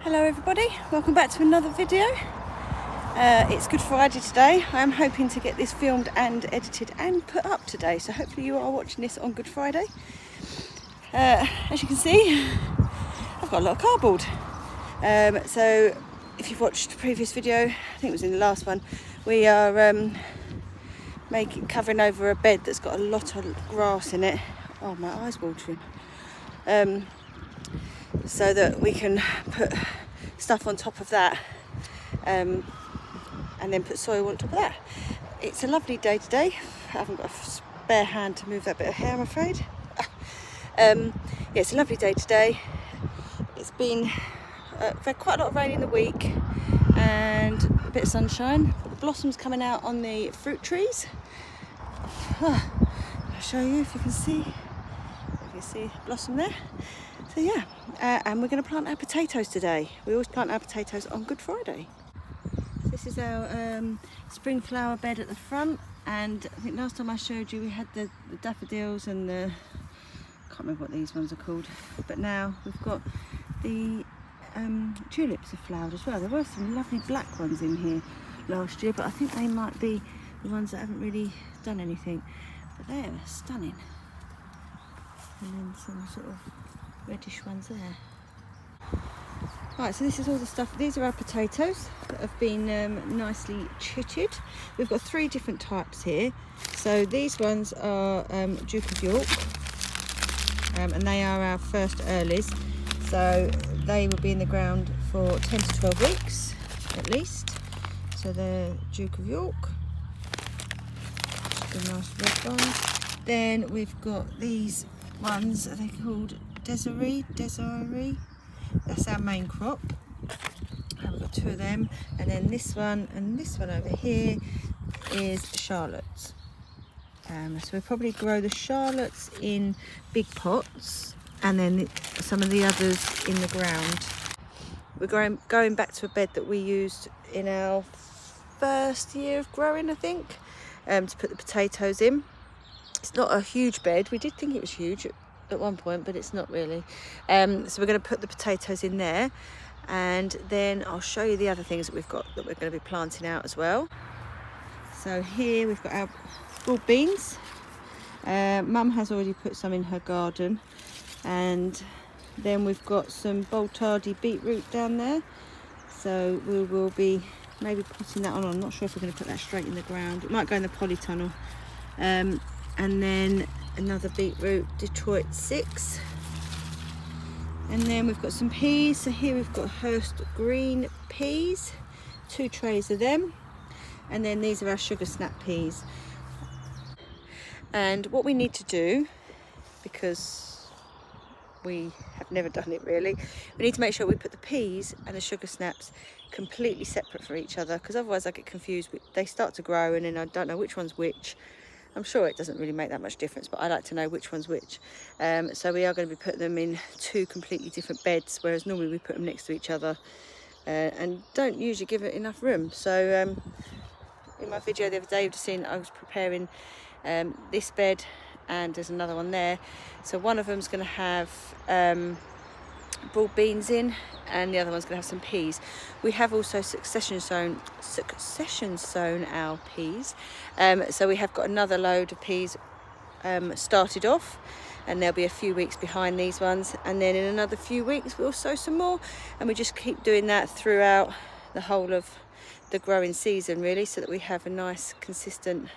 Hello everybody, welcome back to another video. It's Good Friday today. I'm hoping to get this filmed and edited and put up today, so hopefully you are watching this on Good Friday. As you can see, I've got a lot of cardboard. So if you've watched the previous video, I think it was in the last one, we are covering over a bed that's got a lot of grass in it. Oh, my eye's watering. So that we can put stuff on top of that and then put soil on top of that. It's a lovely day today. I haven't got a spare hand to move that bit of hair, I'm afraid. Yeah, it's a lovely day today. It's been quite a lot of rain in the week and a bit of sunshine. The blossoms coming out on the fruit trees. I'll show you if you can see. If you see blossom there. So yeah, and we're going to plant our potatoes today. We always plant our potatoes on Good Friday. This is our spring flower bed at the front, and I think last time I showed you we had the daffodils and the, I can't remember what these ones are called, but now we've got the tulips have flowered as well. There were some lovely black ones in here last year, but I think they might be the ones that haven't really done anything, but they're stunning. And then some sort of reddish ones there. Right, so this is all the stuff. These are our potatoes that have been nicely chitted. We've got 3 different types here. So these ones are Duke of York, and they are our first earlies. So they will be in the ground for 10 to 12 weeks at least. So they're Duke of York, the nice red ones. Then we've got these ones, are they called Desiree? That's our main crop. We've got 2 of them, and then this one and this one over here is Charlottes. So we'll probably grow the Charlottes in big pots, and then some of the others in the ground. We're going back to a bed that we used in our first year of growing, I think, to put the potatoes in. It's not a huge bed. We did think it was huge at one point, but it's not really. So we're going to put the potatoes in there, and then I'll show you the other things that we've got that we're going to be planting out as well. So here we've got our broad beans. Mum has already put some in her garden, and then we've got some Boltardi beetroot down there, so we will be maybe putting that on. I'm not sure if we're going to put that straight in the ground. It might go in the Polytunnel. And then another beetroot, Detroit 6. And then we've got some peas. So here we've got Hurst green peas, 2 trays of them. And then these are our sugar snap peas. And what we need to do, because we have never done it really, we need to make sure we put the peas and the sugar snaps completely separate from each other, because otherwise I get confused. They start to grow and then I don't know which one's which. I'm sure it doesn't really make that much difference, but I like to know which one's which. So we are going to be putting them in 2 completely different beds, whereas normally we put them next to each other and don't usually give it enough room. So in my video the other day, you've seen I was preparing this bed, and there's another one there. So one of them's going to have broad beans in, and the other one's going to have some peas. We have also succession sown our peas, so we have got another load of peas started off, and there'll be a few weeks behind these ones, and then in another few weeks we'll sow some more, and we just keep doing that throughout the whole of the growing season really, so that we have a nice consistent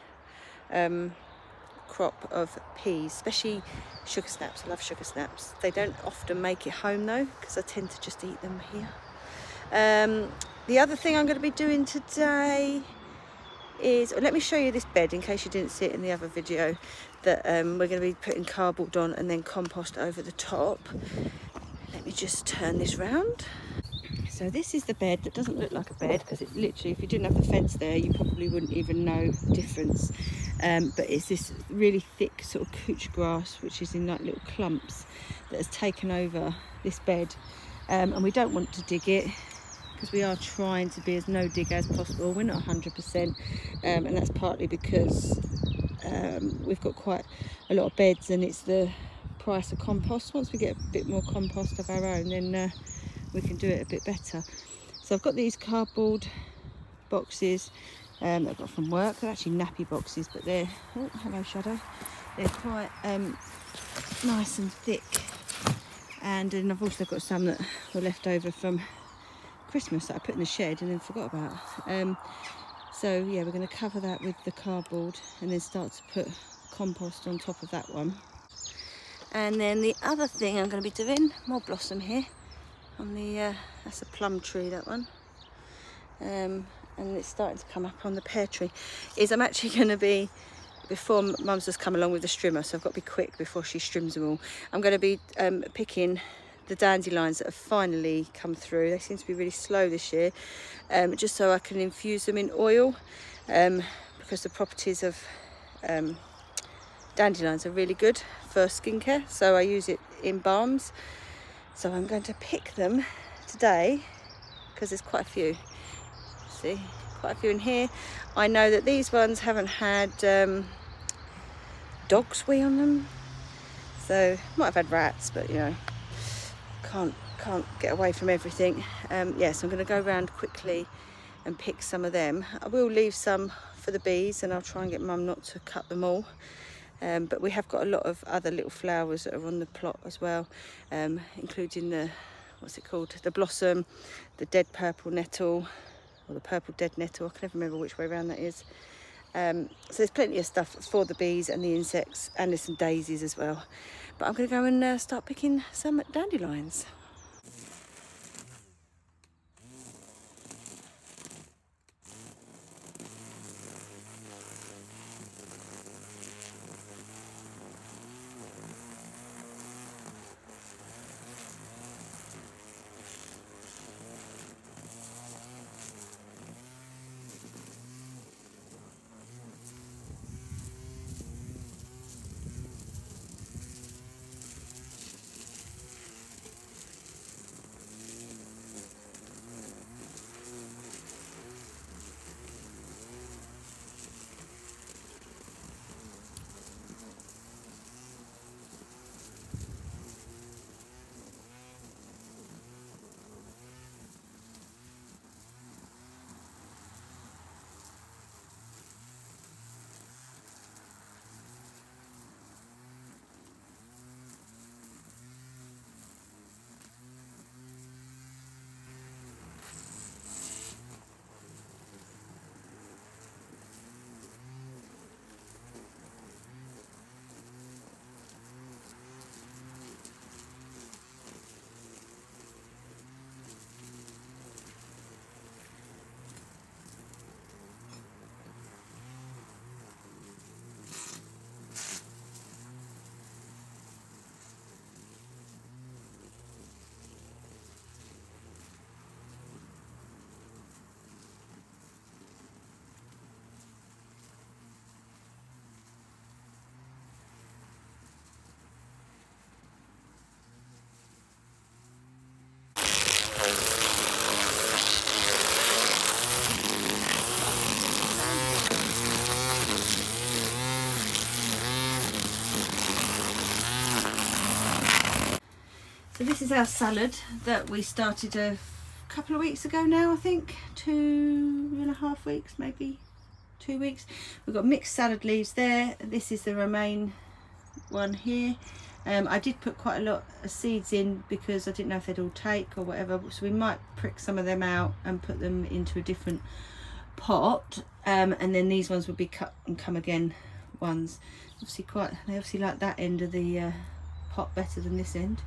crop of peas, especially sugar snaps. I love sugar snaps. They don't often make it home though, because I tend to just eat them here. The other thing I'm going to be doing today is, let me show you this bed in case you didn't see it in the other video, that we're going to be putting cardboard on and then compost over the top. Let me just turn this round. So this is the bed that doesn't look like a bed, because it literally, if you didn't have the fence there, you probably wouldn't even know the difference. But it's this really thick sort of couch grass, which is in like little clumps, that has taken over this bed. And we don't want to dig it, because we are trying to be as no dig as possible. We're not 100%, and that's partly because we've got quite a lot of beds, and it's the price of compost. Once we get a bit more compost of our own, then we can do it a bit better. So I've got these cardboard boxes that I got from work. They're actually nappy boxes, but they're, oh hello Shadow, they're quite nice and thick. And then I've also got some that were left over from Christmas that I put in the shed and then forgot about. So yeah, we're going to cover that with the cardboard and then start to put compost on top of that one. And then the other thing I'm going to be doing, more blossom here on the that's a plum tree, that one, and it's starting to come up on the pear tree, is I'm actually going to be, before Mum's just come along with the strimmer, so I've got to be quick before she strims them all. I'm going to be picking the dandelions that have finally come through. They seem to be really slow this year, just so I can infuse them in oil, because the properties of dandelions are really good for skincare, so I use it in balms. So I'm going to pick them today because there's quite a few. See, quite a few in here. I know that these ones haven't had dog's wee on them, so might have had rats, but you know, can't get away from everything. Yeah, so I'm going to go around quickly and pick some of them. I will leave some for the bees, and I'll try and get Mum not to cut them all. But we have got a lot of other little flowers that are on the plot as well, including the, what's it called, the blossom, the dead purple nettle, or the purple dead nettle, I can never remember which way around that is. So there's plenty of stuff for the bees and the insects, and there's some daisies as well. But I'm going to go and start picking some dandelions. So this is our salad that we started a couple of weeks ago now, I think, 2.5 weeks, maybe 2 weeks. We've got mixed salad leaves there. This is the romaine one here. I did put quite a lot of seeds in because I didn't know if they'd all take or whatever, so we might prick some of them out and put them into a different pot, and then these ones would be cut and come again ones. Obviously they obviously like that end of the pot better than this end.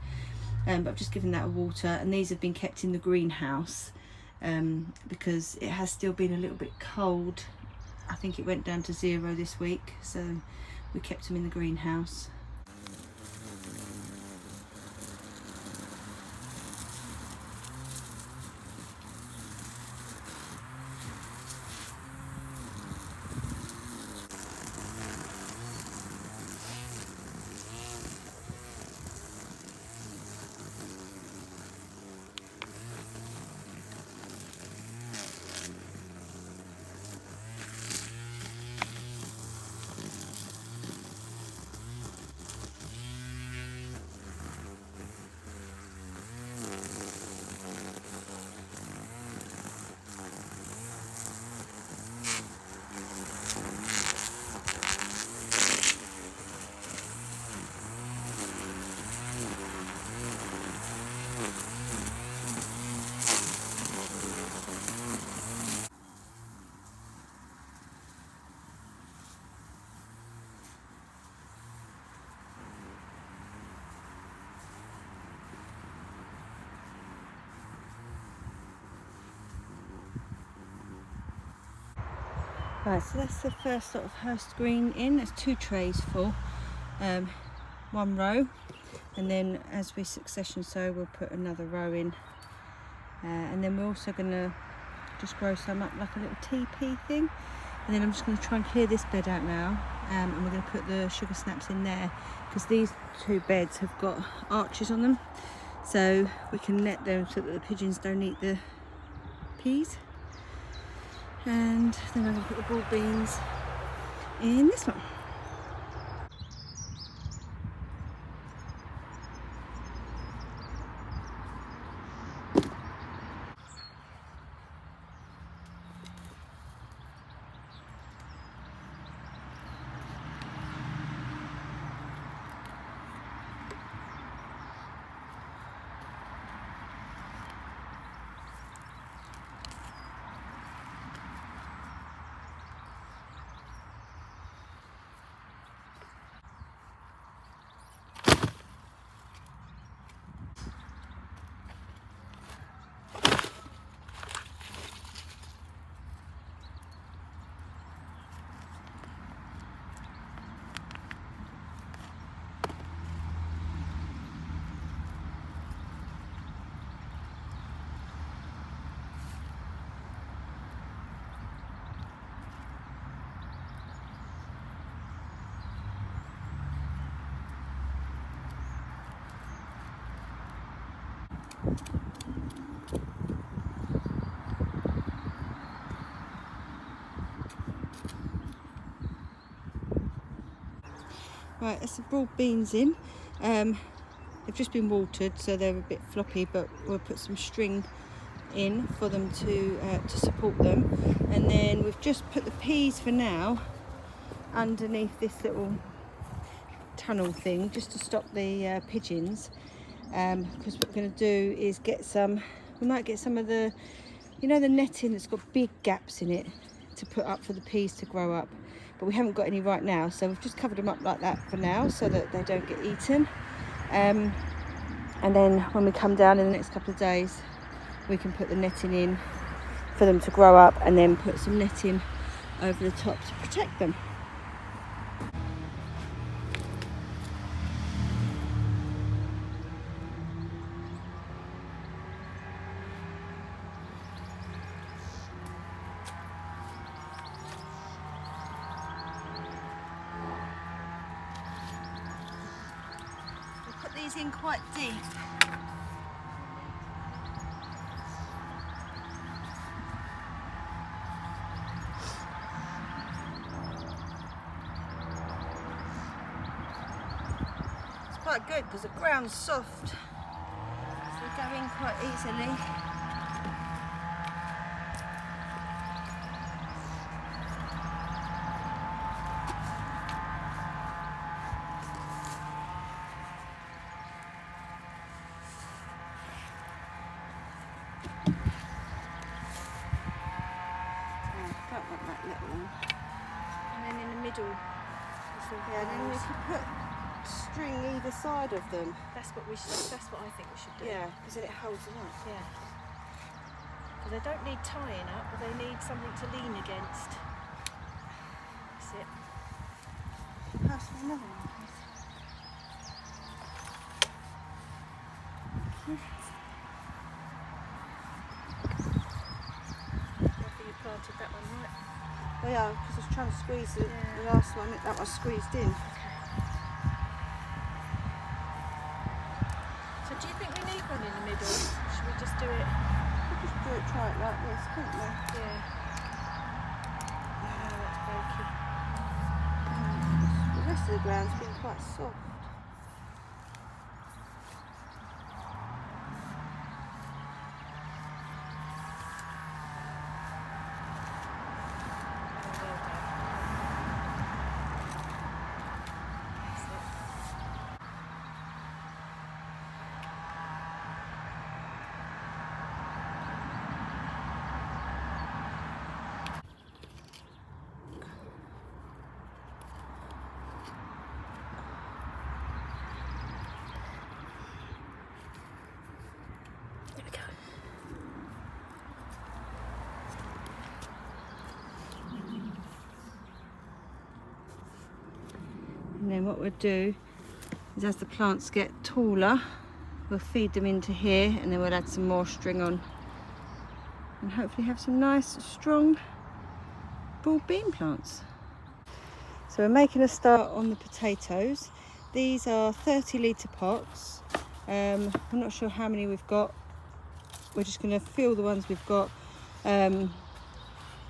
But I've just given that a water, and these have been kept in the greenhouse because it has still been a little bit cold. I think it went down to 0 this week, so we kept them in the greenhouse. Right, so that's the first sort of host green in. There's 2 trays full, 1 row, and then as we succession sow we'll put another row in, and then we're also going to just grow some up like a little teepee thing, and then I'm just going to try and clear this bed out now, and we're going to put the sugar snaps in there because these 2 beds have got arches on them, so we can net them so that the pigeons don't eat the peas. And then I'm going to put the broad beans in this one. Right, that's the broad beans in. They've just been watered, so they're a bit floppy, but we'll put some string in for them to support them. And then we've just put the peas for now underneath this little tunnel thing, just to stop the pigeons. Because what we're going to do is get some, we might get some of the, you know, the netting that's got big gaps in it to put up for the peas to grow up. But we haven't got any right now, so we've just covered them up like that for now so that they don't get eaten. And then when we come down in the next couple of days, we can put the netting in for them to grow up, and then put some netting over the top to protect them. We'll put these in quite deep. Quite good because the ground's soft, so they go in quite easily. Don't want that little one. And then in the middle, yeah, and then we can put string either side of them. That's what I think we should do. Yeah, because then it holds them up. Yeah. Because they don't need tying up, but they need something to lean against. That's it. Pass me another one, please. After you planted that one, right? Oh yeah, because I was trying to squeeze the last one. That was squeezed in. So do you think we need one in the middle? Should we just do it? We'll just try it like this, couldn't we? Yeah. Oh, that's breaking. The rest of the ground's been quite soft. then what we'll do is, as the plants get taller, we'll feed them into here, and then we'll add some more string on, and hopefully have some nice strong broad bean plants. So we're making a start on the potatoes. These are 30-litre pots. I'm not sure how many we've got. We're just going to fill the ones we've got, and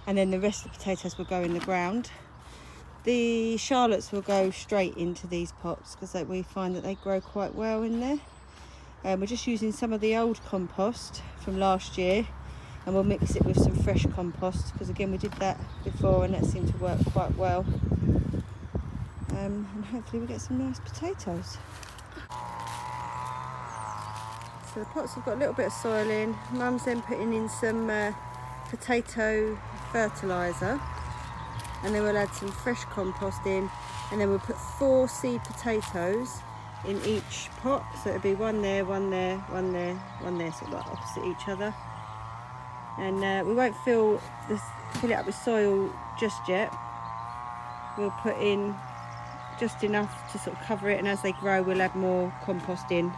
then the rest of the potatoes will go in the ground. The shallots will go straight into these pots because we find that they grow quite well in there. We're just using some of the old compost from last year, and we'll mix it with some fresh compost because again we did that before and that seemed to work quite well. And hopefully we get some nice potatoes. So the pots have got a little bit of soil in. Mum's then putting in some potato fertiliser, and then we'll add some fresh compost in, and then we'll put 4 seed potatoes in each pot, so it'll be one there, one there, one there, one there, sort of like opposite each other. And we won't fill it up with soil just yet. We'll put in just enough to sort of cover it, and as they grow we'll add more compost in.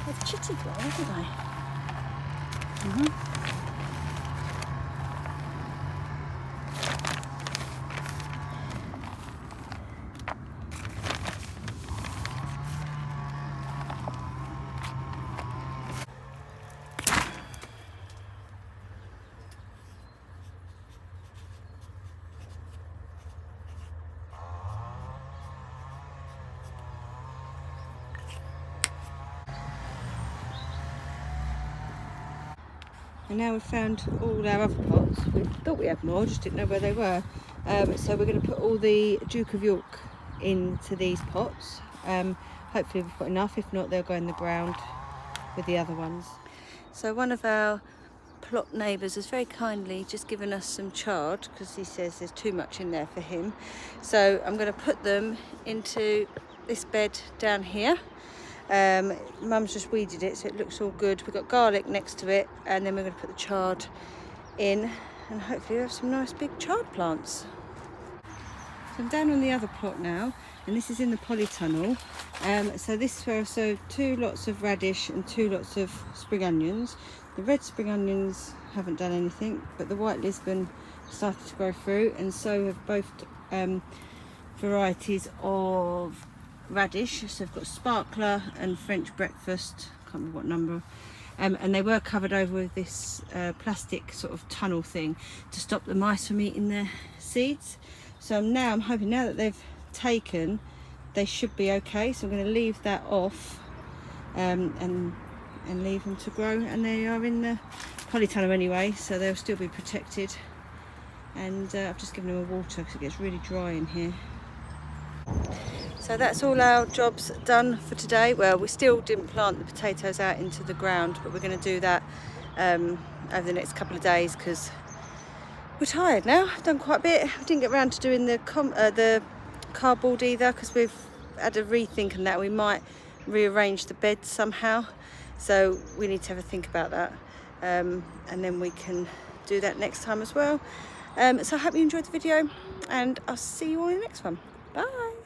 They've chitted well, haven't they? And now we've found all our other pots. We thought we had more, just didn't know where they were. So we're going to put all the Duke of York into these pots. Hopefully we've got enough. If not, they'll go in the ground with the other ones. So one of our plot neighbours has very kindly just given us some chard because he says there's too much in there for him. So I'm going to put them into this bed down here. Mum's just weeded it so it looks all good. We've got garlic next to it, and then we're going to put the chard in, and hopefully we'll have some nice big chard plants. So I'm down on the other plot now, and this is in the Polytunnel. So this is so 2 lots of radish and 2 lots of spring onions. The red spring onions haven't done anything, but the white Lisbon started to grow through, and so have both varieties of radish. So I've got sparkler and French breakfast, can't remember what number, and they were covered over with this plastic sort of tunnel thing to stop the mice from eating their seeds. So I'm hoping now that they've taken, they should be okay. So I'm going to leave that off and leave them to grow, and they are in the polytunnel anyway, so they'll still be protected. And I've just given them a water because it gets really dry in here. So that's all our jobs done for today. Well, we still didn't plant the potatoes out into the ground, but we're going to do that over the next couple of days because we're tired now. I've done quite a bit. We didn't get around to doing the cardboard either because we've had a rethink on that. We might rearrange the bed somehow, so we need to have a think about that, and then we can do that next time as well. So I hope you enjoyed the video, and I'll see you all in the next one. Bye.